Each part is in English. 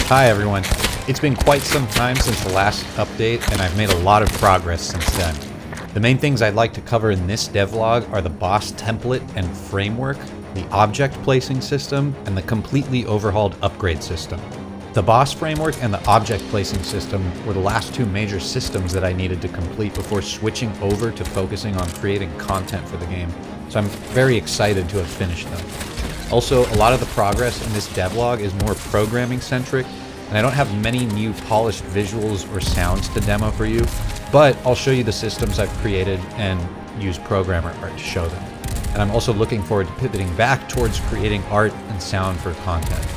Hi everyone. It's been quite some time since the last update, and I've made a lot of progress since then. The main things I'd like to cover in this devlog are the boss template and framework, the object placing system, and the completely overhauled upgrade system. The boss framework and the object placing system were the last two major systems that I needed to complete before switching over to focusing on creating content for the game, so I'm very excited to have finished them. Also, a lot of the progress in this devlog is more programming centric, and I don't have many new polished visuals or sounds to demo for you, but I'll show you the systems I've created and use programmer art to show them. And I'm also looking forward to pivoting back towards creating art and sound for content.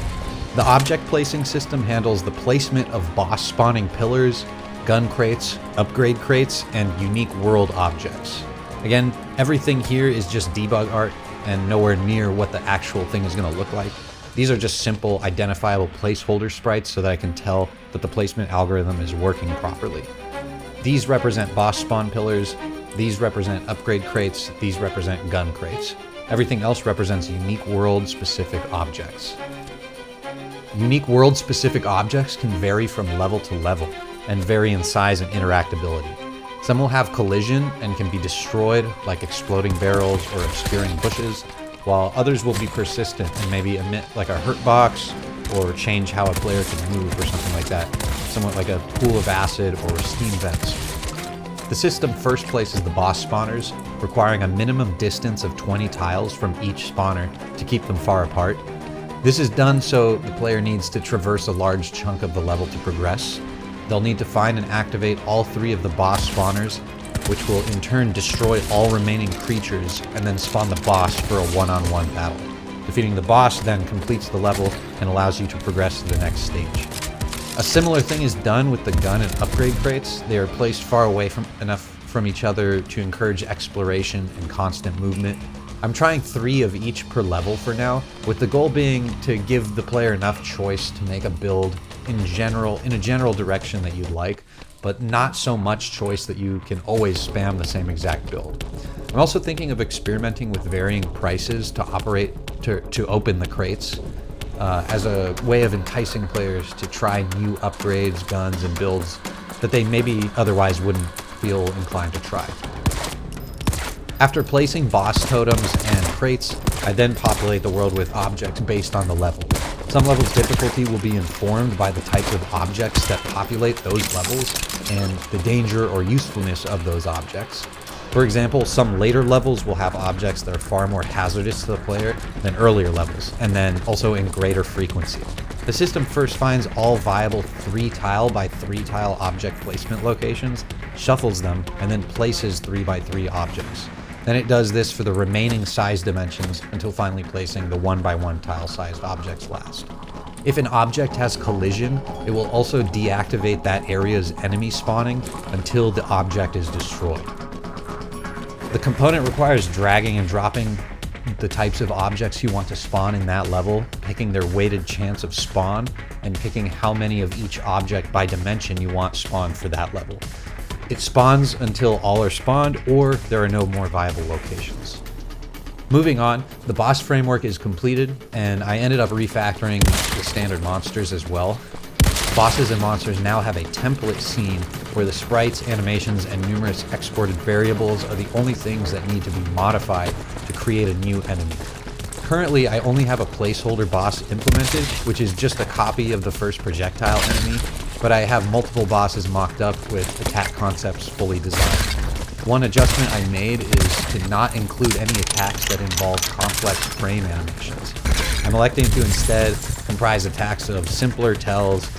The object placing system handles the placement of boss spawning pillars, gun crates, upgrade crates, and unique world objects. Again, everything here is just debug art and nowhere near what the actual thing is going to look like. These are just simple, identifiable placeholder sprites so that I can tell that the placement algorithm is working properly. These represent boss spawn pillars, these represent upgrade crates, these represent gun crates. Everything else represents unique world-specific objects. Unique world-specific objects can vary from level to level and vary in size and interactability. Some will have collision and can be destroyed, like exploding barrels or obscuring bushes, while others will be persistent and maybe emit like a hurt box or change how a player can move or something like that, somewhat like a pool of acid or steam vents. The system first places the boss spawners, requiring a minimum distance of 20 tiles from each spawner to keep them far apart. This is done so the player needs to traverse a large chunk of the level to progress. They'll need to find and activate all three of the boss spawners, which will in turn destroy all remaining creatures and then spawn the boss for a one-on-one battle. Defeating the boss then completes the level and allows you to progress to the next stage. A similar thing is done with the gun and upgrade crates. They are placed far away enough from each other to encourage exploration and constant movement. I'm trying 3 of each per level for now, with the goal being to give the player enough choice to make a build in a general direction that you'd like, but not so much choice that you can always spam the same exact build. I'm also thinking of experimenting with varying prices to open the crates as a way of enticing players to try new upgrades, guns, and builds that they maybe otherwise wouldn't feel inclined to try. After placing boss totems and crates, I then populate the world with objects based on the level. Some levels' difficulty will be informed by the types of objects that populate those levels and the danger or usefulness of those objects. For example, some later levels will have objects that are far more hazardous to the player than earlier levels, and then also in greater frequency. The system first finds all viable 3-tile by 3-tile object placement locations, shuffles them, and then places 3x3 objects. Then it does this for the remaining size dimensions until finally placing the 1x1 tile-sized objects last. If an object has collision, it will also deactivate that area's enemy spawning until the object is destroyed. The component requires dragging and dropping the types of objects you want to spawn in that level, picking their weighted chance of spawn, and picking how many of each object by dimension you want spawned for that level. It spawns until all are spawned, or there are no more viable locations. Moving on, the boss framework is completed, and I ended up refactoring the standard monsters as well. Bosses and monsters now have a template scene where the sprites, animations, and numerous exported variables are the only things that need to be modified to create a new enemy. Currently, I only have a placeholder boss implemented, which is just a copy of the first projectile enemy, but I have multiple bosses mocked up with attack concepts fully designed. One adjustment I made is to not include any attacks that involve complex frame animations. I'm electing to instead comprise attacks of simpler tells,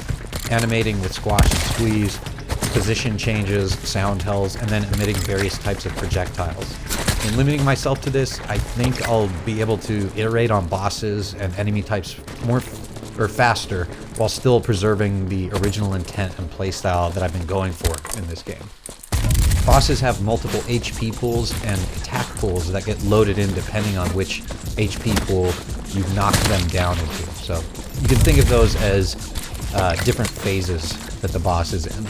animating with squash and squeeze, position changes, sound tells, and then emitting various types of projectiles. In limiting myself to this, I think I'll be able to iterate on bosses and enemy types faster while still preserving the original intent and playstyle that I've been going for in this game. Bosses have multiple HP pools and attack pools that get loaded in depending on which HP pool you knock them down into. So you can think of those as different phases that the boss is in.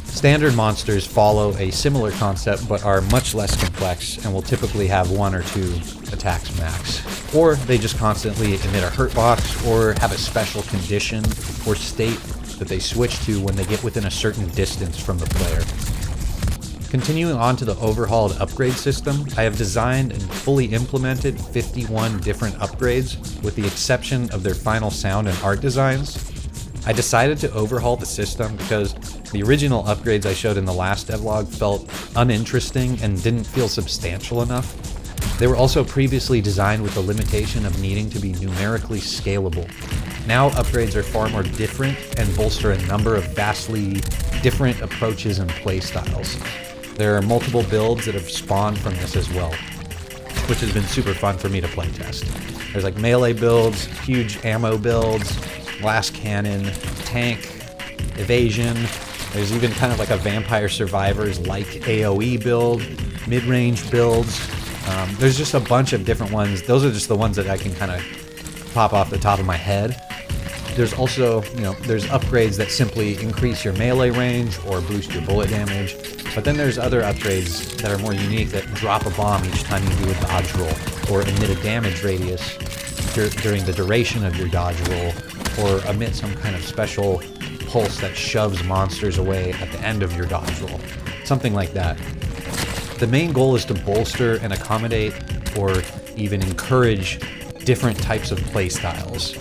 Standard monsters follow a similar concept but are much less complex and will typically have 1 or 2 attacks max. or they just constantly emit a hurt box or have a special condition or state that they switch to when they get within a certain distance from the player. Continuing on to the overhauled upgrade system, I have designed and fully implemented 51 different upgrades, with the exception of their final sound and art designs. I decided to overhaul the system because the original upgrades I showed in the last devlog felt uninteresting and didn't feel substantial enough. They were also previously designed with the limitation of needing to be numerically scalable. Now upgrades are far more different and bolster a number of vastly different approaches and playstyles. There are multiple builds that have spawned from this as well, which has been super fun for me to playtest. There's like melee builds, huge ammo builds, glass cannon, tank, evasion. There's even kind of like a Vampire Survivors like AoE build, mid-range builds. There's just a bunch of different ones. Those are just the ones that I can kind of pop off the top of my head. There's also, there's upgrades that simply increase your melee range or boost your bullet damage. But then there's other upgrades that are more unique that drop a bomb each time you do a dodge roll, or emit a damage radius during the duration of your dodge roll, or emit some kind of special pulse that shoves monsters away at the end of your dodge roll. Something like that. The main goal is to bolster and accommodate, or even encourage, different types of playstyles.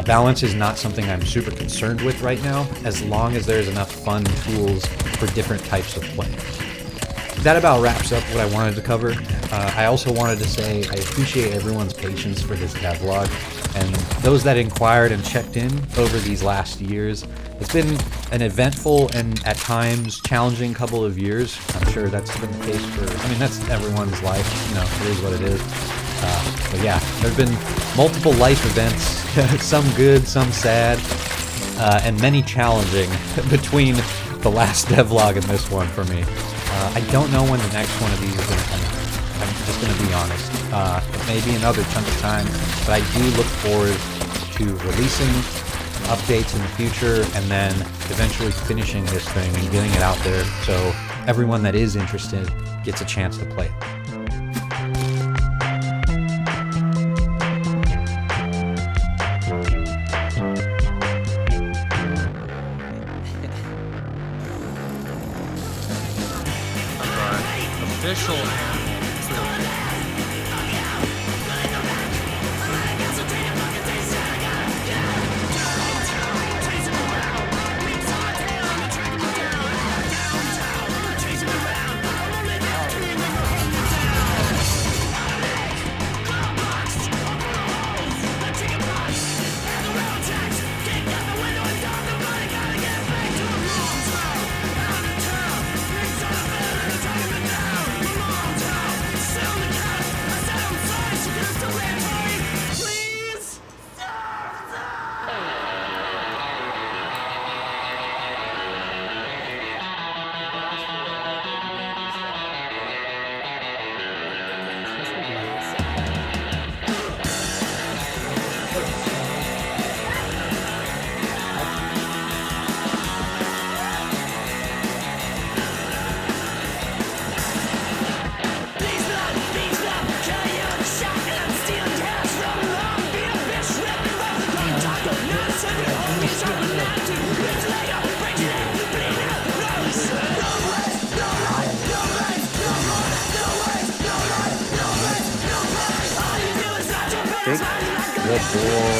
Balance is not something I'm super concerned with right now, as long as there's enough fun tools for different types of play. That about wraps up what I wanted to cover. I also wanted to say I appreciate everyone's patience for this devlog, and those that inquired and checked in over these last years. It's been an eventful and at times challenging couple of years. I'm sure that's been the case for, that's everyone's life, it is what it is. But yeah, there have been multiple life events, some good, some sad, and many challenging between the last devlog and this one for me. I don't know when the next one of these is going to come out. I'm just going to be honest. It may be another chunk of time, but I do look forward to releasing updates in the future and then eventually finishing this thing and getting it out there so everyone that is interested gets a chance to play it. Official animal. Good boy.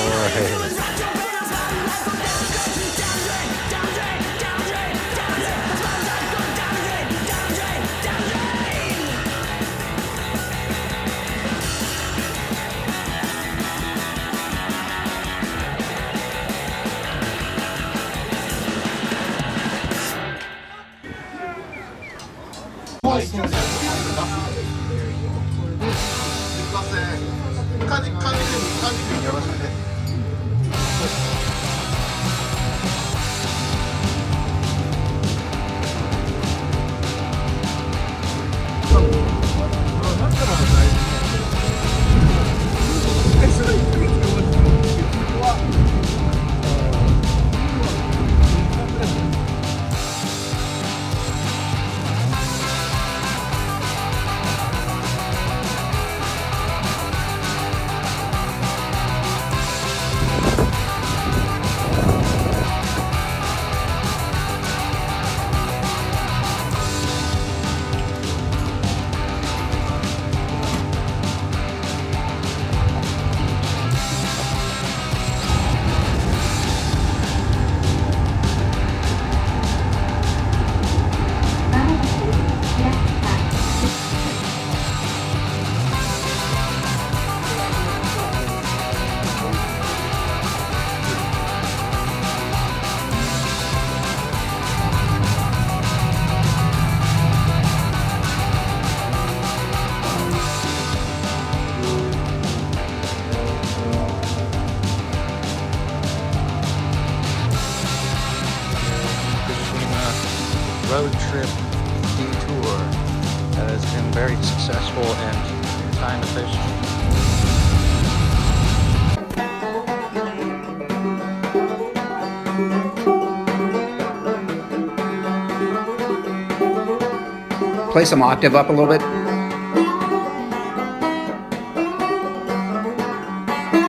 road trip detour that has been very successful and time efficient. Play some octave up a little bit.